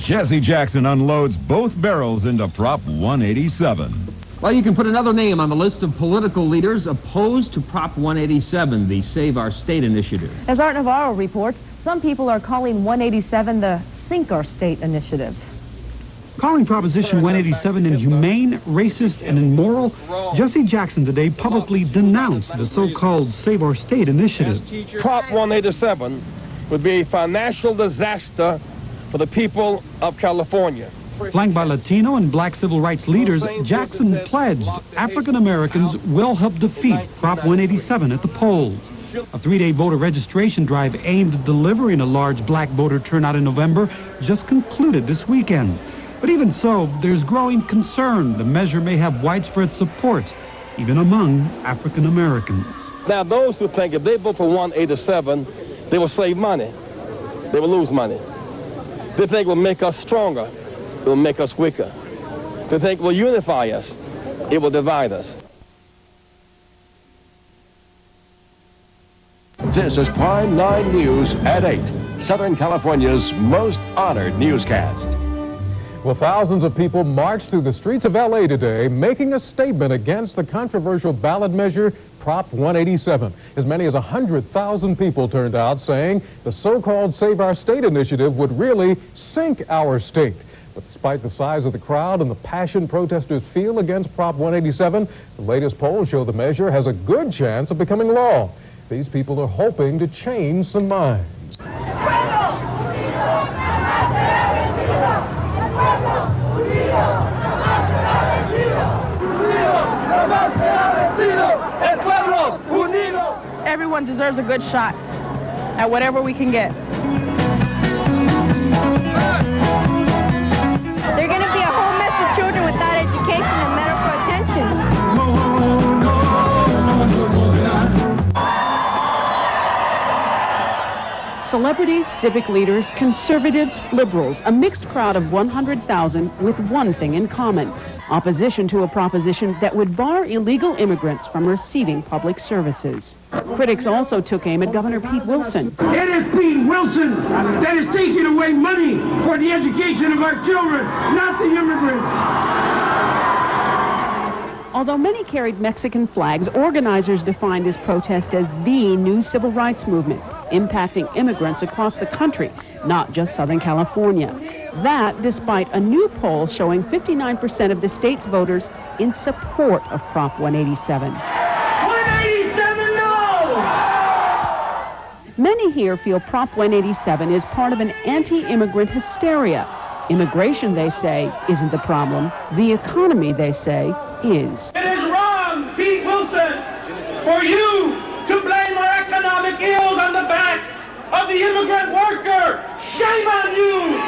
Jesse Jackson unloads both barrels into Prop 187. Well, you can put another name on the list of political leaders opposed to Prop 187, the Save Our State initiative. As Art Navarro reports, some people are calling 187 the Sink Our State initiative. Calling Proposition 187 inhumane, racist, and immoral, Jesse Jackson today publicly denounced the so-called Save Our State initiative. Prop 187 would be a financial disaster for the people of California. Flanked by Latino and black civil rights leaders, Jackson pledged African Americans will help defeat Prop 187 at the polls. A three-day voter registration drive aimed at delivering a large black voter turnout in November just concluded this weekend. But even so, there's growing concern the measure may have widespread support, even among African Americans. Now, those who think if they vote for 187, they will save money, they will lose money. They think it will make us stronger, it will make us weaker. They think it will unify us, it will divide us. This is Prime 9 News at 8, Southern California's most honored newscast. Well, thousands of people marched through the streets of L.A. today, making a statement against the controversial ballot measure, Prop 187. As many as 100,000 people turned out, saying the so-called Save Our State initiative would really sink our state. But despite the size of the crowd and the passion protesters feel against Prop 187, the latest polls show the measure has a good chance of becoming law. These people are hoping to change some minds. Everyone deserves a good shot at whatever we can get. They're going to be a whole mess of children without education and medical attention. Celebrities, civic leaders, conservatives, liberals, a mixed crowd of 100,000 with one thing in common: opposition to a proposition that would bar illegal immigrants from receiving public services. Critics also took aim at Governor Pete Wilson. It is Pete Wilson that is taking away money for the education of our children, not the immigrants. Although many carried Mexican flags, organizers defined this protest as the new civil rights movement, impacting immigrants across the country, not just Southern California. That despite a new poll showing 59% of the state's voters in support of Prop 187. 187 no! Many here feel Prop 187 is part of an anti-immigrant hysteria. Immigration, they say, isn't the problem. The economy, they say, is. It is wrong, Pete Wilson, for you to blame our economic ills on the backs of the immigrant worker. Shame on you!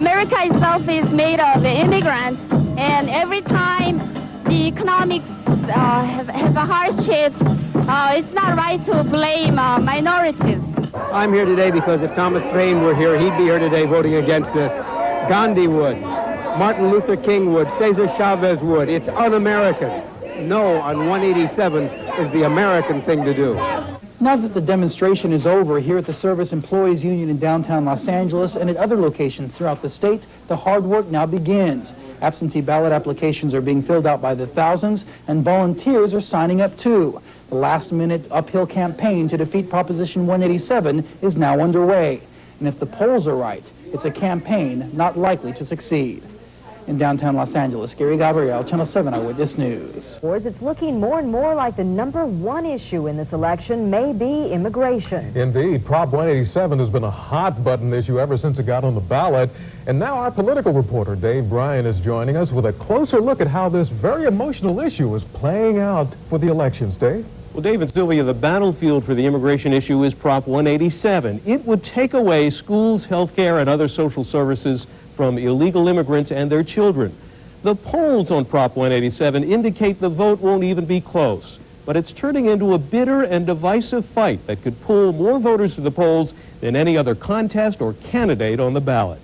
America itself is made of immigrants, and every time the economics have hardships, it's not right to blame minorities. I'm here today because if Thomas Paine were here, he'd be here today voting against this. Gandhi would. Martin Luther King would. Cesar Chavez would. It's un-American. No on 187 is the American thing to do. Now that the demonstration is over here at the Service Employees Union in downtown Los Angeles and at other locations throughout the state, the hard work now begins. Absentee ballot applications are being filled out by the thousands, and volunteers are signing up too. The last-minute uphill campaign to defeat Proposition 187 is now underway. And if the polls are right, it's a campaign not likely to succeed. In downtown Los Angeles, Gary Gabriel, Channel 7 Eyewitness News. It's looking more and more like the #1 issue in this election may be immigration. Indeed, Prop 187 has been a hot-button issue ever since it got on the ballot. And now our political reporter, Dave Bryan, is joining us with a closer look at how this very emotional issue is playing out for the elections. Dave? Well, Dave and Sylvia, the battlefield for the immigration issue is Prop 187. It would take away schools, health care, and other social services from illegal immigrants and their children. The polls on Prop 187 indicate the vote won't even be close, but it's turning into a bitter and divisive fight that could pull more voters to the polls than any other contest or candidate on the ballot.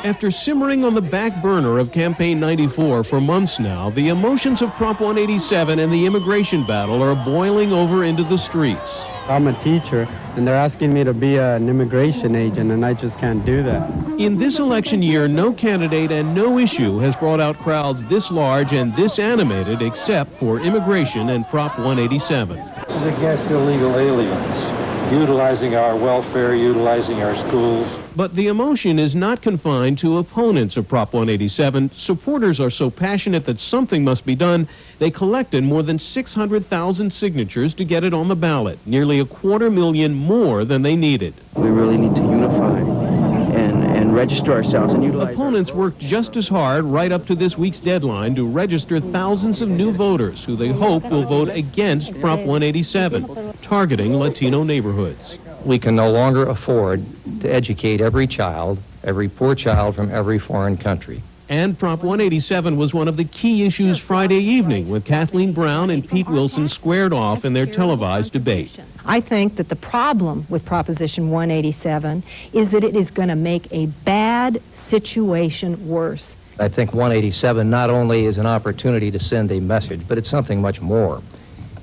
After simmering on the back burner of Campaign 94 for months now, the emotions of Prop 187 and the immigration battle are boiling over into the streets. I'm a teacher, and they're asking me to be an immigration agent, and I just can't do that. In this election year, no candidate and no issue has brought out crowds this large and this animated except for immigration and Prop 187. This is against illegal aliens, utilizing our welfare, utilizing our schools. But the emotion is not confined to opponents of Prop 187. Supporters are so passionate that something must be done, they collected more than 600,000 signatures to get it on the ballot, nearly 250,000 more than they needed. We really need to unify and register ourselves and utilize. Opponents worked just as hard right up to this week's deadline to register thousands of new voters who they hope will vote against Prop 187, targeting Latino neighborhoods. We can no longer afford to educate every child, every poor child from every foreign country. And Prop 187 was one of the key issues Friday evening when Kathleen Brown and Pete Wilson squared off in their televised debate. I think that the problem with Proposition 187 is that it is going to make a bad situation worse. I think 187 not only is an opportunity to send a message, but it's something much more.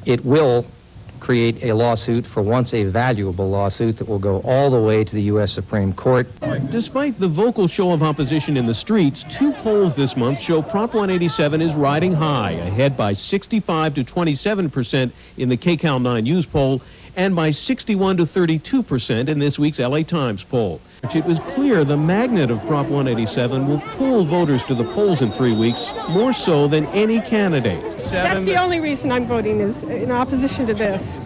It will create a lawsuit, for once a valuable lawsuit, that will go all the way to the U.S. Supreme Court. Despite the vocal show of opposition in the streets, 2 polls this month show Prop 187 is riding high, ahead by 65 to 27% in the KCAL 9 News poll and by 61 to 32% in this week's LA Times poll. It was clear the magnet of Prop 187 will pull voters to the polls in 3 weeks, more so than any candidate. That's the only reason I'm voting, is in opposition to this.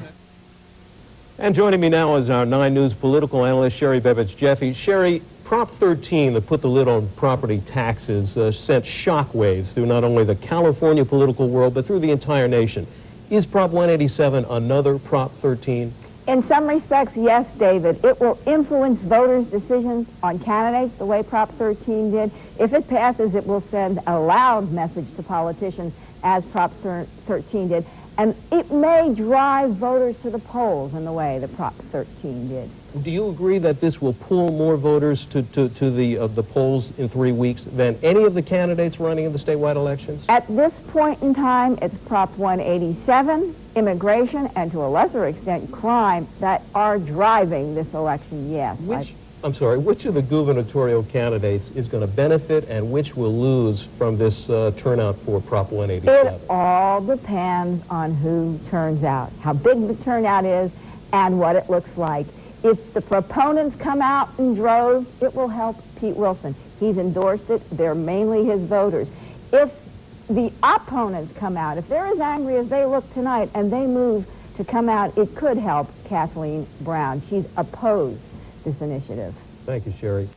And joining me now is our 9 News political analyst, Sherry Bevich-Jeffy. Sherry, Prop 13 that put the lid on property taxes sent shockwaves through not only the California political world, but through the entire nation. Is Prop 187 another Prop 13? In some respects, yes, David. It will influence voters' decisions on candidates the way Prop 13 did. If it passes, it will send a loud message to politicians, as Prop 13 did. And it may drive voters to the polls in the way that Prop 13 did. Do you agree that this will pull more voters to the polls in 3 weeks than any of the candidates running in the statewide elections? At this point in time, it's Prop 187, immigration, and to a lesser extent, crime that are driving this election, yes. Which of the gubernatorial candidates is going to benefit and which will lose from this turnout for Prop 187? It all depends on who turns out, how big the turnout is, and what it looks like. If the proponents come out in droves, it will help Pete Wilson. He's endorsed it. They're mainly his voters. If the opponents come out, if they're as angry as they look tonight and they move to come out, it could help Kathleen Brown. She's opposed this initiative. Thank you, Sherry.